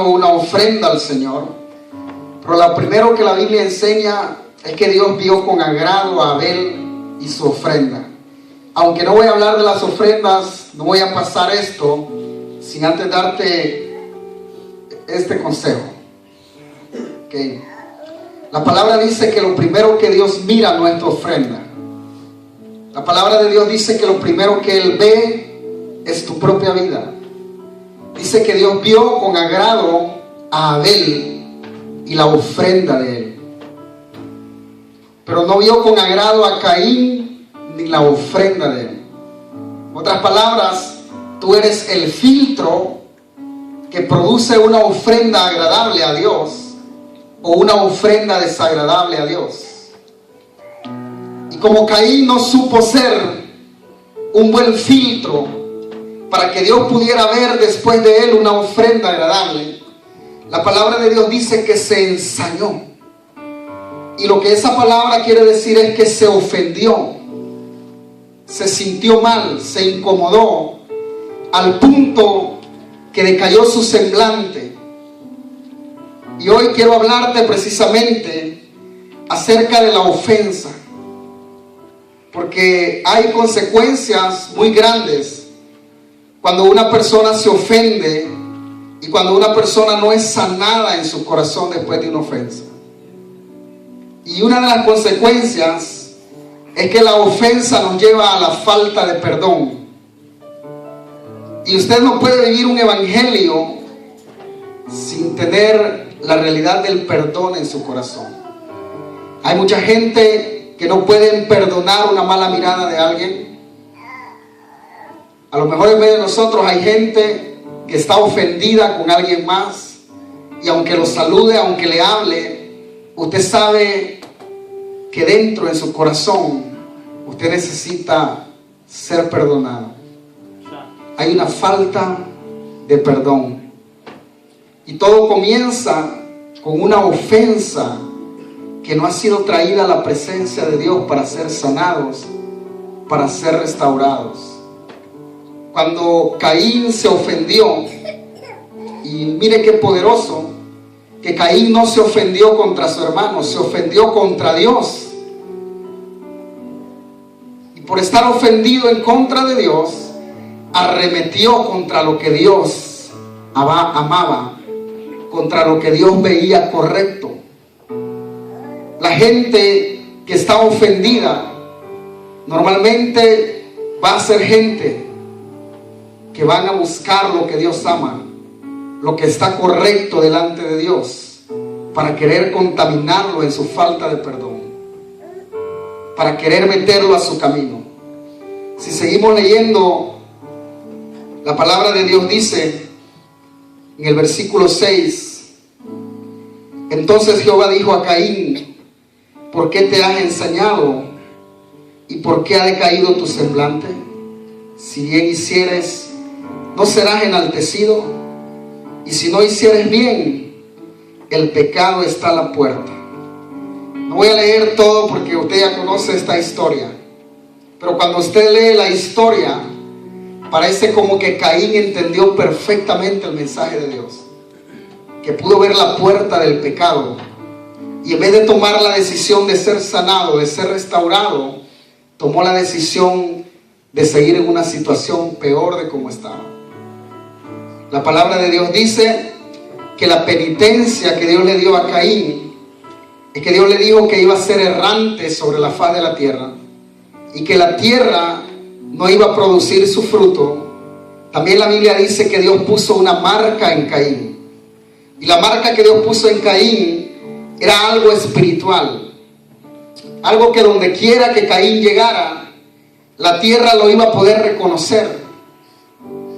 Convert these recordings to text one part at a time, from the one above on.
una ofrenda al Señor, pero lo primero que la Biblia enseña es que Dios vio con agrado a Abel y su ofrenda. Aunque no voy a hablar de las ofrendas, no voy a pasar esto sin antes darte este consejo. Okay. La palabra dice que lo primero que Dios mira no es tu ofrenda. La palabra de Dios dice que lo primero que Él ve es tu propia vida. Dice que Dios vio con agrado a Abel y la ofrenda de él, pero no vio con agrado a Caín ni la ofrenda de él. En otras palabras, tú eres el filtro que produce una ofrenda agradable a Dios o una ofrenda desagradable a Dios. Y como Caín no supo ser un buen filtro para que Dios pudiera ver después de él una ofrenda agradable, la palabra de Dios dice que se ensañó. Y lo que esa palabra quiere decir es que se ofendió, se sintió mal, se incomodó, al punto que decayó su semblante. Y hoy quiero hablarte precisamente acerca de la ofensa, porque hay consecuencias muy grandes cuando una persona se ofende y cuando una persona no es sanada en su corazón después de una ofensa. Y una de las consecuencias es que la ofensa nos lleva a la falta de perdón. Y usted no puede vivir un evangelio sin tener la realidad del perdón en su corazón. Hay mucha gente que no pueden perdonar una mala mirada de alguien. A lo mejor en medio de nosotros hay gente que está ofendida con alguien más, y aunque lo salude, aunque le hable, usted sabe que dentro de su corazón usted necesita ser perdonado. Hay una falta de perdón, y todo comienza con una ofensa que no ha sido traída a la presencia de Dios para ser sanados, para ser restaurados. Cuando Caín se ofendió, y mire qué poderoso, que Caín no se ofendió contra su hermano, se ofendió contra Dios. Y por estar ofendido en contra de Dios, arremetió contra lo que Dios amaba, contra lo que Dios veía correcto. La gente que está ofendida normalmente va a ser gente que van a buscar lo que Dios ama, lo que está correcto delante de Dios, para querer contaminarlo en su falta de perdón, para querer meterlo a su camino. Si seguimos leyendo, la palabra de Dios dice en el versículo 6: entonces Jehová dijo a Caín, ¿por qué te has ensañado? ¿Y por qué ha decaído tu semblante? Si bien hicieres, ¿no serás enaltecido? Y si no hicieres bien, el pecado está a la puerta. No voy a leer todo porque usted ya conoce esta historia, pero cuando usted lee la historia, parece como que Caín entendió perfectamente el mensaje de Dios, que pudo ver la puerta del pecado, y en vez de tomar la decisión de ser sanado, de ser restaurado, tomó la decisión de seguir en una situación peor de como estaba. La palabra de Dios dice que la penitencia que Dios le dio a Caín es que Dios le dijo que iba a ser errante sobre la faz de la tierra, y que la tierra no iba a producir su fruto. También la Biblia dice que Dios puso una marca en Caín, y la marca que Dios puso en Caín era algo espiritual, algo que donde quiera que Caín llegara, la tierra lo iba a poder reconocer.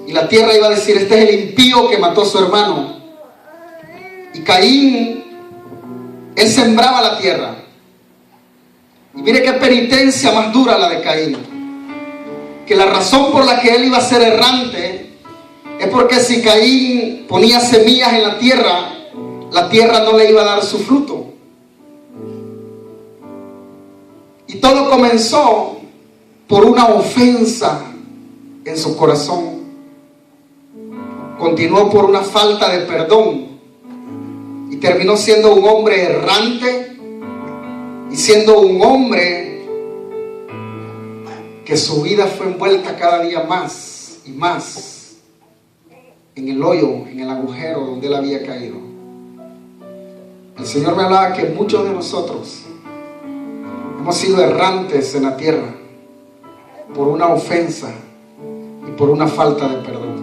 Y la tierra iba a decir: este es el impío que mató a su hermano. Y Caín, él sembraba la tierra. Y mire qué penitencia más dura la de Caín. Que la razón por la que él iba a ser errante es porque si Caín ponía semillas en la tierra no le iba a dar su fruto. Y todo comenzó por una ofensa en su corazón continuó por una falta de perdón y terminó siendo un hombre errante y siendo un hombre que su vida fue envuelta cada día más y más en el hoyo, en el agujero donde él había caído. El Señor me hablaba que muchos de nosotros hemos sido errantes en la tierra por una ofensa y por una falta de perdón.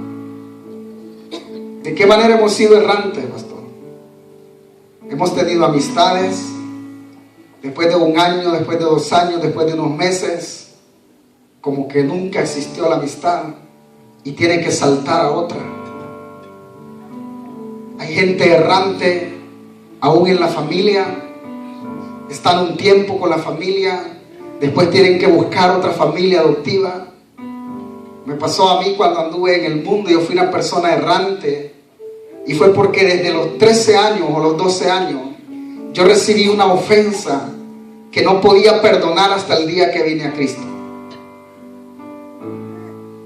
¿De qué manera hemos sido errantes, pastor? Hemos tenido amistades, después de un año, después de 2 años, después de unos meses, como que nunca existió la amistad y tiene que saltar a otra. Hay gente errante aún en la familia, están un tiempo con la familia, después tienen que buscar otra familia adoptiva. Me pasó a mí cuando anduve en el mundo. Yo fui una persona errante y fue porque desde los 13 años o los 12 años yo recibí una ofensa que no podía perdonar hasta el día que vine a Cristo.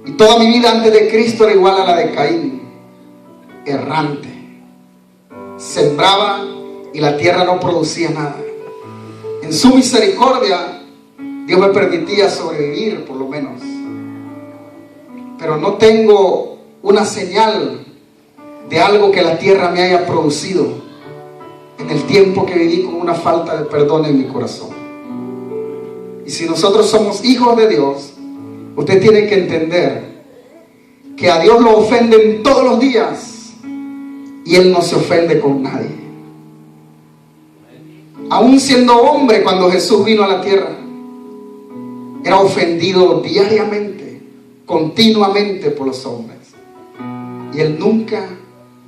Y toda mi vida antes de Cristo era igual a la de Caín, errante. Sembraba y la tierra no producía nada. En su misericordia Dios me permitía sobrevivir por lo menos, pero no tengo una señal de algo que la tierra me haya producido en el tiempo que viví con una falta de perdón en mi corazón. Y si nosotros somos hijos de Dios, usted tiene que entender que a Dios lo ofenden todos los días y Él no se ofende con nadie. Aún siendo hombre, cuando Jesús vino a la tierra, era ofendido diariamente, continuamente por los hombres. Y Él nunca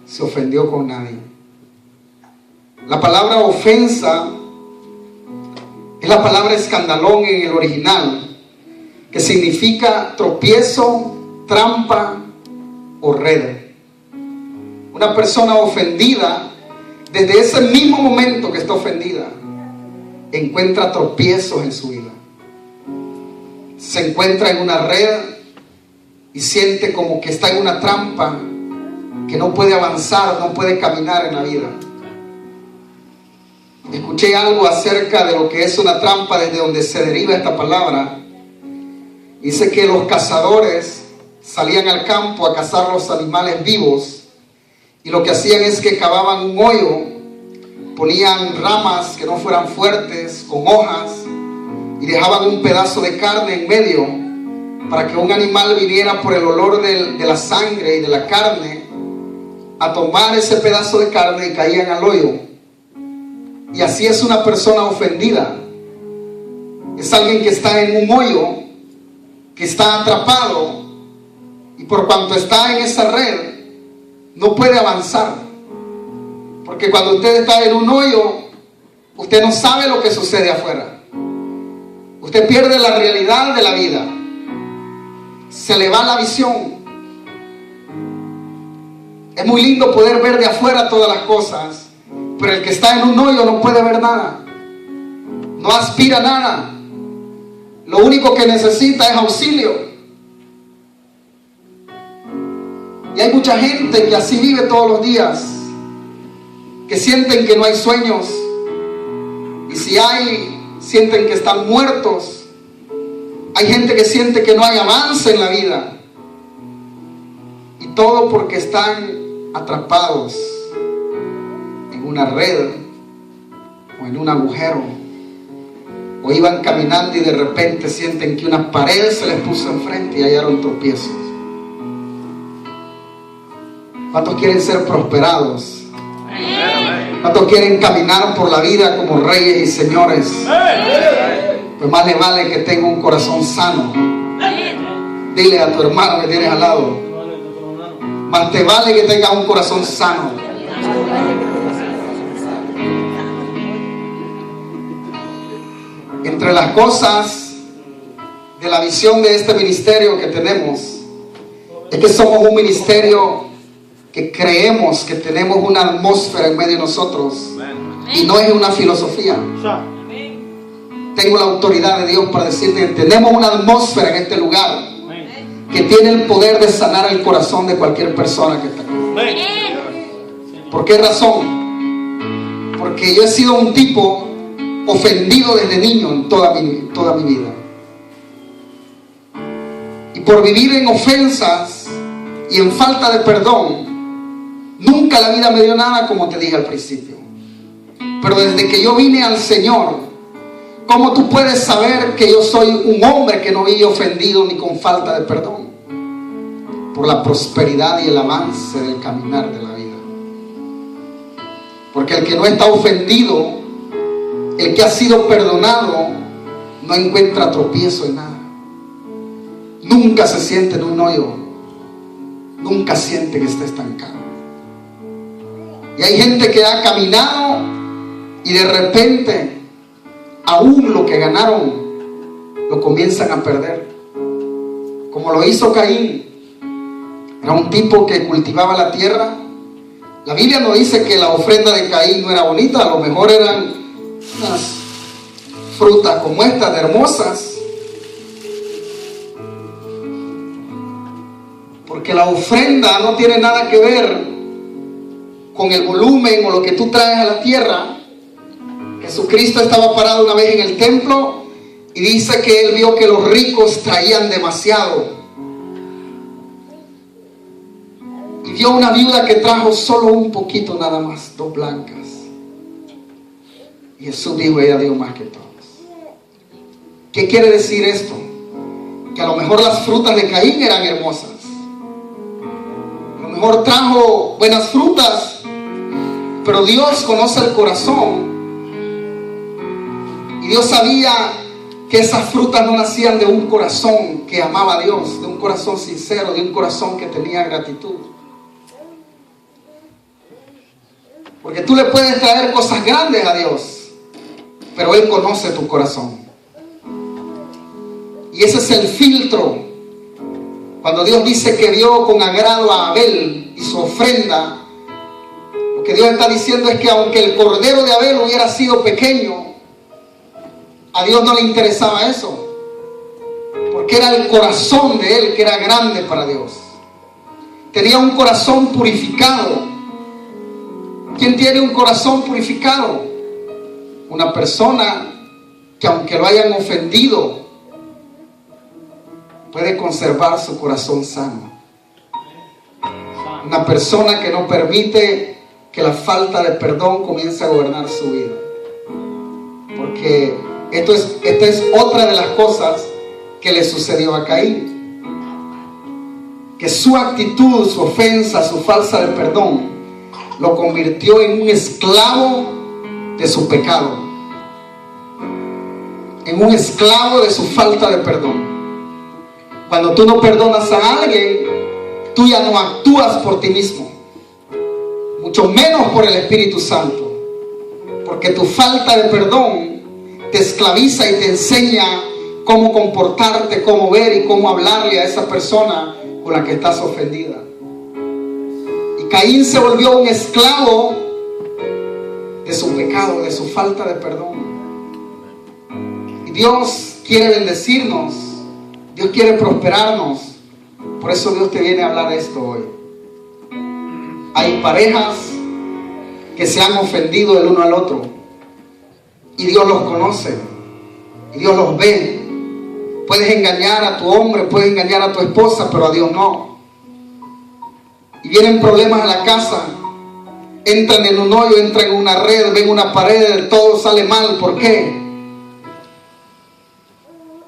se ofendió con nadie. La palabra ofensa es la palabra escandalón en el original, que significa tropiezo, trampa o red. Una persona ofendida, desde ese mismo momento que está ofendida, encuentra tropiezos en su vida. Se encuentra en una red y siente como que está en una trampa, que no puede avanzar, no puede caminar en la vida. Escuché algo acerca de lo que es una trampa, desde donde se deriva esta palabra. Dice que los cazadores salían al campo a cazar los animales vivos, y lo que hacían es que cavaban un hoyo, ponían ramas que no fueran fuertes, con hojas, y dejaban un pedazo de carne en medio para que un animal viniera por el olor de la sangre y de la carne a tomar ese pedazo de carne, y caían al hoyo. Y así es una persona ofendida. Es alguien que está en un hoyo, que está atrapado, y por cuanto está en esa red no puede avanzar, porque cuando usted está en un hoyo, usted no sabe lo que sucede afuera. Usted pierde la realidad de la vida, se le va la visión. Es muy lindo poder ver de afuera todas las cosas, pero el que está en un hoyo no puede ver nada, no aspira a nada. Lo único que necesita es auxilio. Y hay mucha gente que así vive todos los días, que sienten que no hay sueños, y si hay, sienten que están muertos. Hay gente que siente que no hay avance en la vida, y todo porque están atrapados en una red o en un agujero, o iban caminando y de repente sienten que una pared se les puso enfrente y hallaron tropiezos. ¿Cuántos quieren ser prosperados? ¿Cuántos quieren caminar por la vida como reyes y señores? Pues más le vale que tenga un corazón sano. Dile a tu hermano que tienes al lado, más te vale que tenga un corazón sano. Entre las cosas de la visión de este ministerio que tenemos, es que somos un ministerio que creemos que tenemos una atmósfera en medio de nosotros, y no es una filosofía. Tengo la autoridad de Dios para decirte que tenemos una atmósfera en este lugar que tiene el poder de sanar el corazón de cualquier persona que está aquí. ¿Por qué razón? Porque yo he sido un tipo ofendido desde niño en toda mi vida. Y por vivir en ofensas y en falta de perdón, nunca la vida me dio nada, como te dije al principio. Pero desde que yo vine al Señor, ¿cómo tú puedes saber que yo soy un hombre que no vive ofendido ni con falta de perdón? Por la prosperidad y el avance del caminar de la vida. Porque el que no está ofendido, el que ha sido perdonado, no encuentra tropiezo en nada. Nunca se siente en un hoyo. Nunca siente que está estancado. Y hay gente que ha caminado y de repente aún lo que ganaron lo comienzan a perder. Como lo hizo Caín. Era un tipo que cultivaba la tierra. La Biblia no dice que la ofrenda de Caín no era bonita. A lo mejor eran unas frutas como estas, hermosas. Porque la ofrenda no tiene nada que ver con el volumen o lo que tú traes a la tierra. Jesucristo estaba parado una vez en el templo y dice que él vio que los ricos traían demasiado. Y vio una viuda que trajo solo un poquito nada más, 2 blancas. Y Jesús dijo, ella dio más que todos. ¿Qué quiere decir esto? Que a lo mejor las frutas de Caín eran hermosas. A lo mejor trajo buenas frutas, pero Dios conoce el corazón. Y Dios sabía que esas frutas no nacían de un corazón que amaba a Dios, de un corazón sincero, de un corazón que tenía gratitud. Porque tú le puedes traer cosas grandes a Dios, pero Él conoce tu corazón. Y ese es el filtro. Cuando Dios dice que vio con agrado a Abel y su ofrenda, lo que Dios está diciendo es que aunque el cordero de Abel hubiera sido pequeño, a Dios no le interesaba eso. Porque era el corazón de él que era grande para Dios. Tenía un corazón purificado. ¿Quién tiene un corazón purificado? Una persona que aunque lo hayan ofendido, puede conservar su corazón sano. Una persona que no permite que la falta de perdón comience a gobernar su vida. Porque esta es otra de las cosas que le sucedió a Caín. Que su actitud, su ofensa, su falta de perdón lo convirtió en un esclavo de su pecado, en un esclavo de su falta de perdón. Cuando tú no perdonas a alguien, tú ya no actúas por ti mismo, mucho menos por el Espíritu Santo, porque tu falta de perdón te esclaviza y te enseña cómo comportarte, cómo ver y cómo hablarle a esa persona con la que estás ofendida. Caín se volvió un esclavo de su pecado, de su falta de perdón. Y Dios quiere bendecirnos, Dios quiere prosperarnos. Por eso Dios te viene a hablar de esto hoy. Hay parejas que se han ofendido el uno al otro y Dios los conoce y Dios los ve. Puedes engañar a tu hombre, puedes engañar a tu esposa, pero a Dios no. Y vienen problemas a la casa, entran en un hoyo, entran en una red, ven una pared, todo sale mal. ¿Por qué?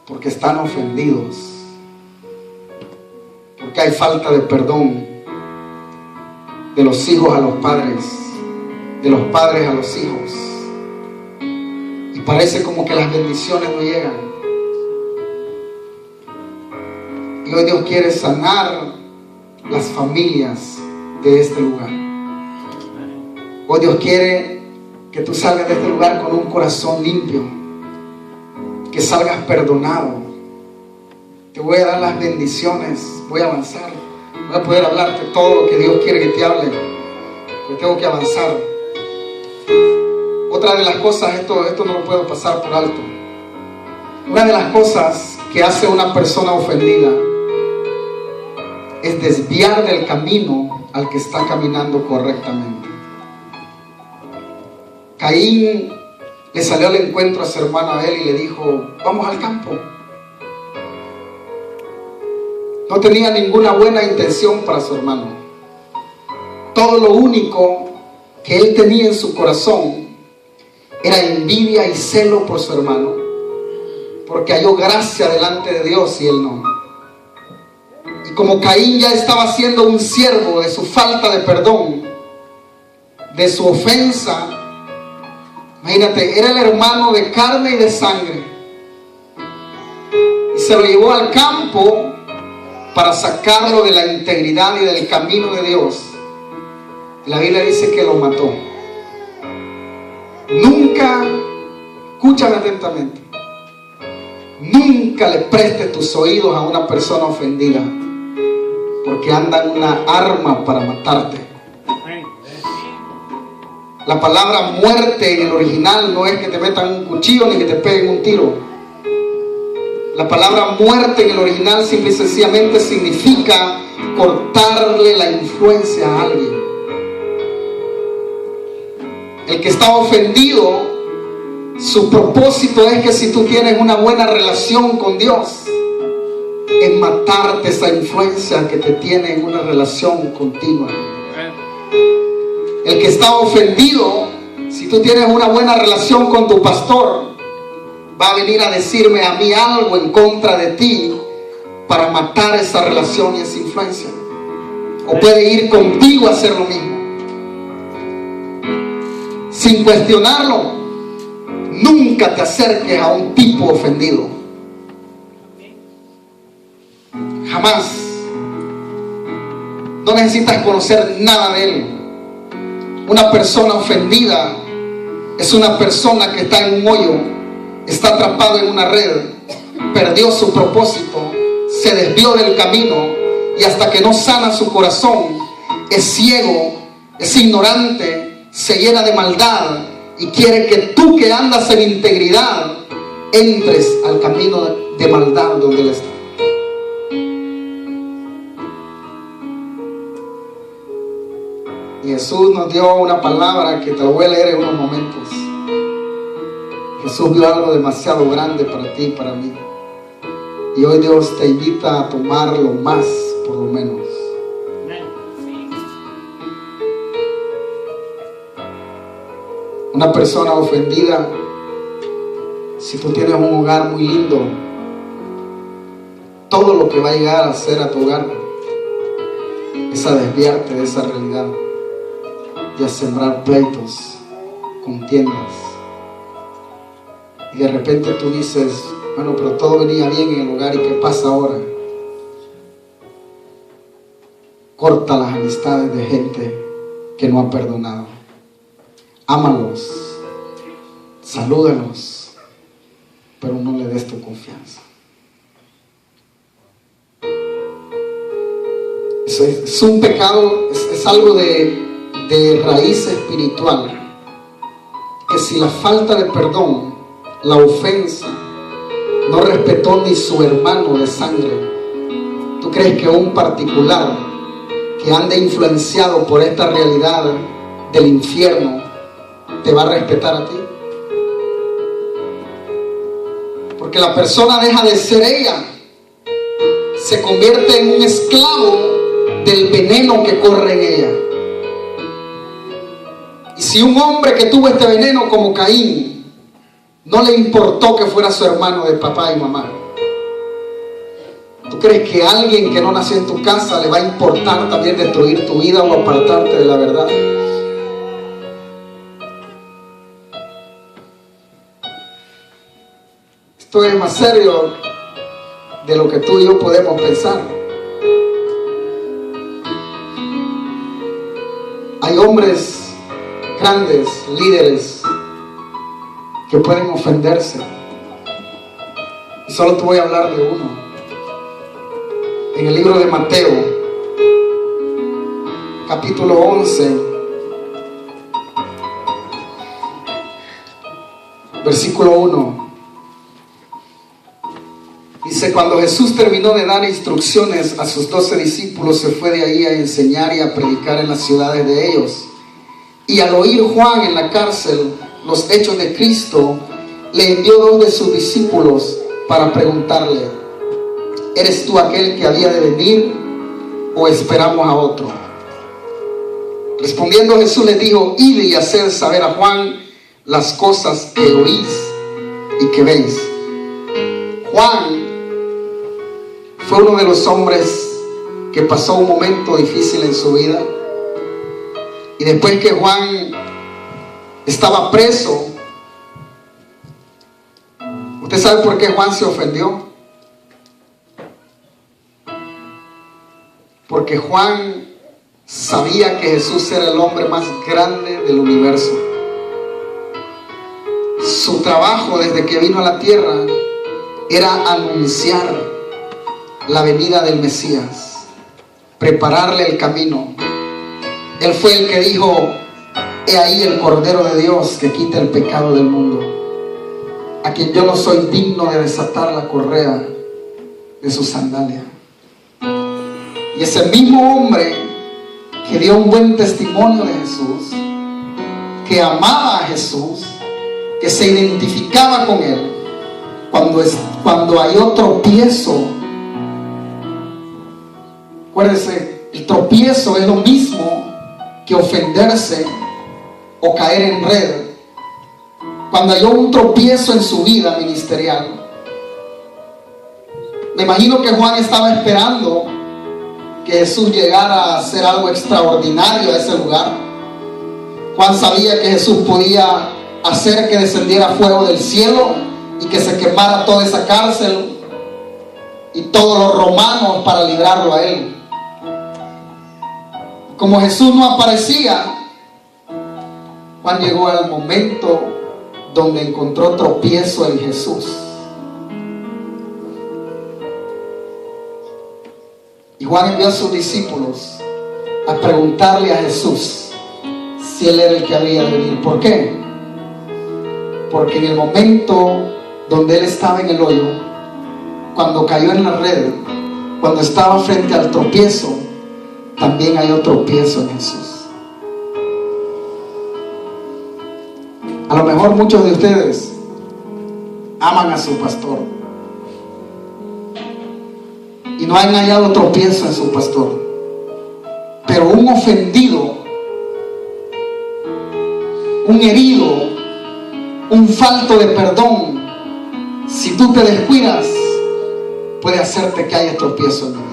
Porque están ofendidos, porque hay falta de perdón de los hijos a los padres, de los padres a los hijos, y parece como que las bendiciones no llegan. Y hoy Dios quiere sanar las familias de este lugar. Hoy Dios quiere que tú salgas de este lugar con un corazón limpio, que salgas perdonado. Te voy a dar las bendiciones, voy a avanzar, voy a poder hablarte todo lo que Dios quiere que te hable, porque tengo que avanzar. Otra de las cosas, esto no lo puedo pasar por alto. Una de las cosas que hace una persona ofendida es desviar del camino al que está caminando correctamente. Caín le salió al encuentro a su hermano Abel y le dijo: vamos al campo. No tenía ninguna buena intención para su hermano. Todo lo único que él tenía en su corazón era envidia y celo por su hermano, porque halló gracia delante de Dios y él no. Y como Caín ya estaba siendo un siervo de su falta de perdón, de su ofensa, imagínate, era el hermano de carne y de sangre, y se lo llevó al campo para sacarlo de la integridad y del camino de Dios. La Biblia dice que lo mató. Nunca, escúchame atentamente, nunca le prestes tus oídos a una persona ofendida, porque andan una arma para matarte. La palabra muerte en el original no es que te metan un cuchillo ni que te peguen un tiro. La palabra muerte en el original simple y sencillamente significa cortarle la influencia a alguien. El que está ofendido, su propósito es que si tú tienes una buena relación con Dios, es matarte esa influencia que te tiene en una relación continua. El que está ofendido, si tú tienes una buena relación con tu pastor, va a venir a decirme a mí algo en contra de ti para matar esa relación y esa influencia. O puede ir contigo a hacer lo mismo. Sin cuestionarlo, nunca te acerques a un tipo ofendido. Jamás. No necesitas conocer nada de él. Una persona ofendida es una persona que está en un hoyo, está atrapado en una red, perdió su propósito, se desvió del camino, y hasta que no sana su corazón, es ciego, es ignorante, se llena de maldad y quiere que tú, que andas en integridad, entres al camino de maldad donde él está. Y Jesús nos dio una palabra que te lo voy a leer en unos momentos. Jesús vio algo demasiado grande para ti y para mí, y hoy Dios te invita a tomarlo más, por lo menos. Una persona ofendida, si tú tienes un hogar muy lindo, todo lo que va a llegar a hacer a tu hogar es a desviarte de esa realidad y a sembrar pleitos, contiendas. Y de repente tú dices: bueno, pero todo venía bien en el hogar, ¿y qué pasa ahora? Corta las amistades de gente que no ha perdonado. Ámalos, salúdalos, pero no le des tu confianza. Es un pecado, es algo de raíz espiritual, que si la falta de perdón, la ofensa, no respetó ni su hermano de sangre, ¿tú crees que un particular que ande influenciado por esta realidad del infierno te va a respetar a ti? Porque la persona deja de ser ella, se convierte en un esclavo del veneno que corre en ella. Y si un hombre que tuvo este veneno como Caín, no le importó que fuera su hermano de papá y mamá, ¿tú crees que a alguien que no nació en tu casa le va a importar también destruir tu vida o apartarte de la verdad? Esto es más serio de lo que tú y yo podemos pensar. Hay hombres grandes, líderes, que pueden ofenderse. Y solo te voy a hablar de uno. En el libro de Mateo, capítulo 11, versículo 1. Dice, cuando Jesús terminó de dar instrucciones a sus 12 discípulos, se fue de ahí a enseñar y a predicar en las ciudades de ellos. Y al oír Juan en la cárcel los hechos de Cristo, le envió 2 de sus discípulos para preguntarle: ¿eres tú aquel que había de venir o esperamos a otro? Respondiendo Jesús les dijo: id y haced saber a Juan las cosas que oís y que veis. Juan fue uno de los hombres que pasó un momento difícil en su vida. Y después que Juan estaba preso, ¿usted sabe por qué Juan se ofendió? Porque Juan sabía que Jesús era el hombre más grande del universo. Su trabajo desde que vino a la tierra era anunciar la venida del Mesías, prepararle el camino. Él fue el que dijo: he ahí el Cordero de Dios que quita el pecado del mundo, a quien yo no soy digno de desatar la correa de su sandalia. Y ese mismo hombre que dio un buen testimonio de Jesús, que amaba a Jesús, que se identificaba con él, cuando halló tropiezo. Acuérdense, el tropiezo es lo mismo que ofenderse o caer en red. Cuando halló un tropiezo en su vida ministerial, me imagino que Juan estaba esperando que Jesús llegara a hacer algo extraordinario a ese lugar. Juan sabía que Jesús podía hacer que descendiera fuego del cielo y que se quemara toda esa cárcel y todos los romanos para librarlo a él. Como Jesús no aparecía, Juan llegó al momento donde encontró tropiezo en Jesús. Y Juan envió a sus discípulos a preguntarle a Jesús si él era el que había de venir. ¿Por qué? Porque en el momento donde él estaba en el hoyo, cuando cayó en la red, cuando estaba frente al tropiezo, también hay otro tropiezo en Jesús. A lo mejor muchos de ustedes aman a su pastor y no han hallado tropiezo en su pastor, pero un ofendido, un herido, un falto de perdón, si tú te descuidas, puede hacerte que haya tropiezo en tu vida.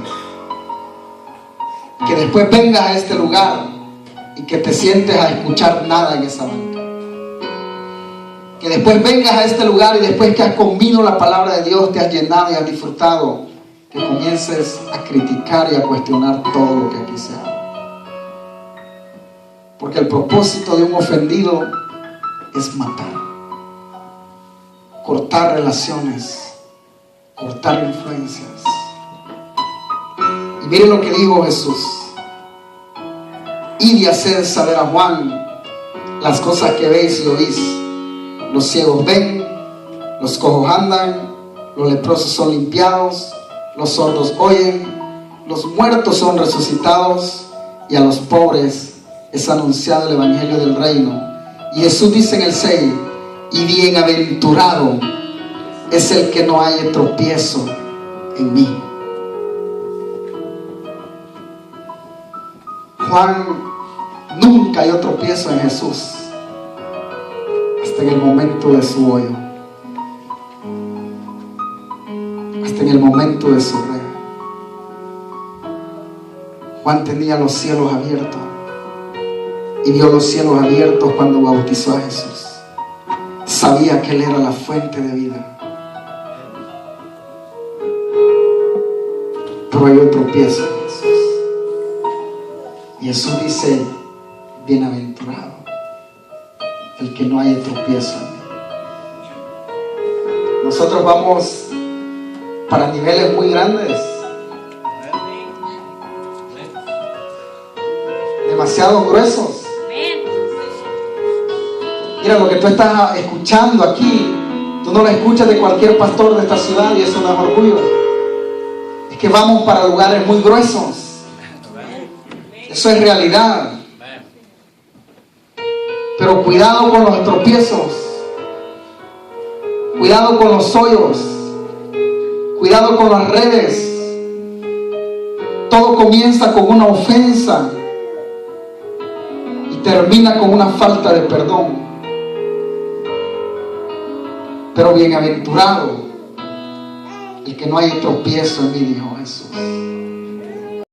Que después vengas a este lugar y que te sientes a escuchar nada en esa banca. Que después vengas a este lugar y después que has comido la palabra de Dios, te has llenado y has disfrutado, que comiences a criticar y a cuestionar todo lo que aquí se habla. Porque el propósito de un ofendido es matar, cortar relaciones, cortar influencias. Y miren lo que dijo Jesús: id y haced saber a Juan las cosas que veis y oís. Los ciegos ven, los cojos andan, los leprosos son limpiados, los sordos oyen, los muertos son resucitados, y a los pobres es anunciado el evangelio del reino. Y Jesús dice en el 6: y bienaventurado es el que no haya tropiezo en mí. Juan nunca halló tropiezo en Jesús hasta en el momento de su hoyo, hasta en el momento de su red. Juan tenía los cielos abiertos y vio los cielos abiertos cuando bautizó a Jesús. Sabía que Él era la fuente de vida, pero hay otro tropiezo en Jesús. Y Jesús dice: bienaventurado el que no haya tropiezo en mí. Nosotros vamos para niveles muy grandes, demasiado gruesos. Mira, lo que tú estás escuchando aquí Tú no lo escuchas de cualquier pastor de esta ciudad y eso no es orgullo. Es que vamos para lugares muy gruesos. Eso es realidad. Pero cuidado con los tropiezos. Cuidado con los hoyos. Cuidado con las redes. Todo comienza con una ofensa y termina con una falta de perdón. Pero bienaventurado el que no haya tropiezo en mí, dijo Jesús.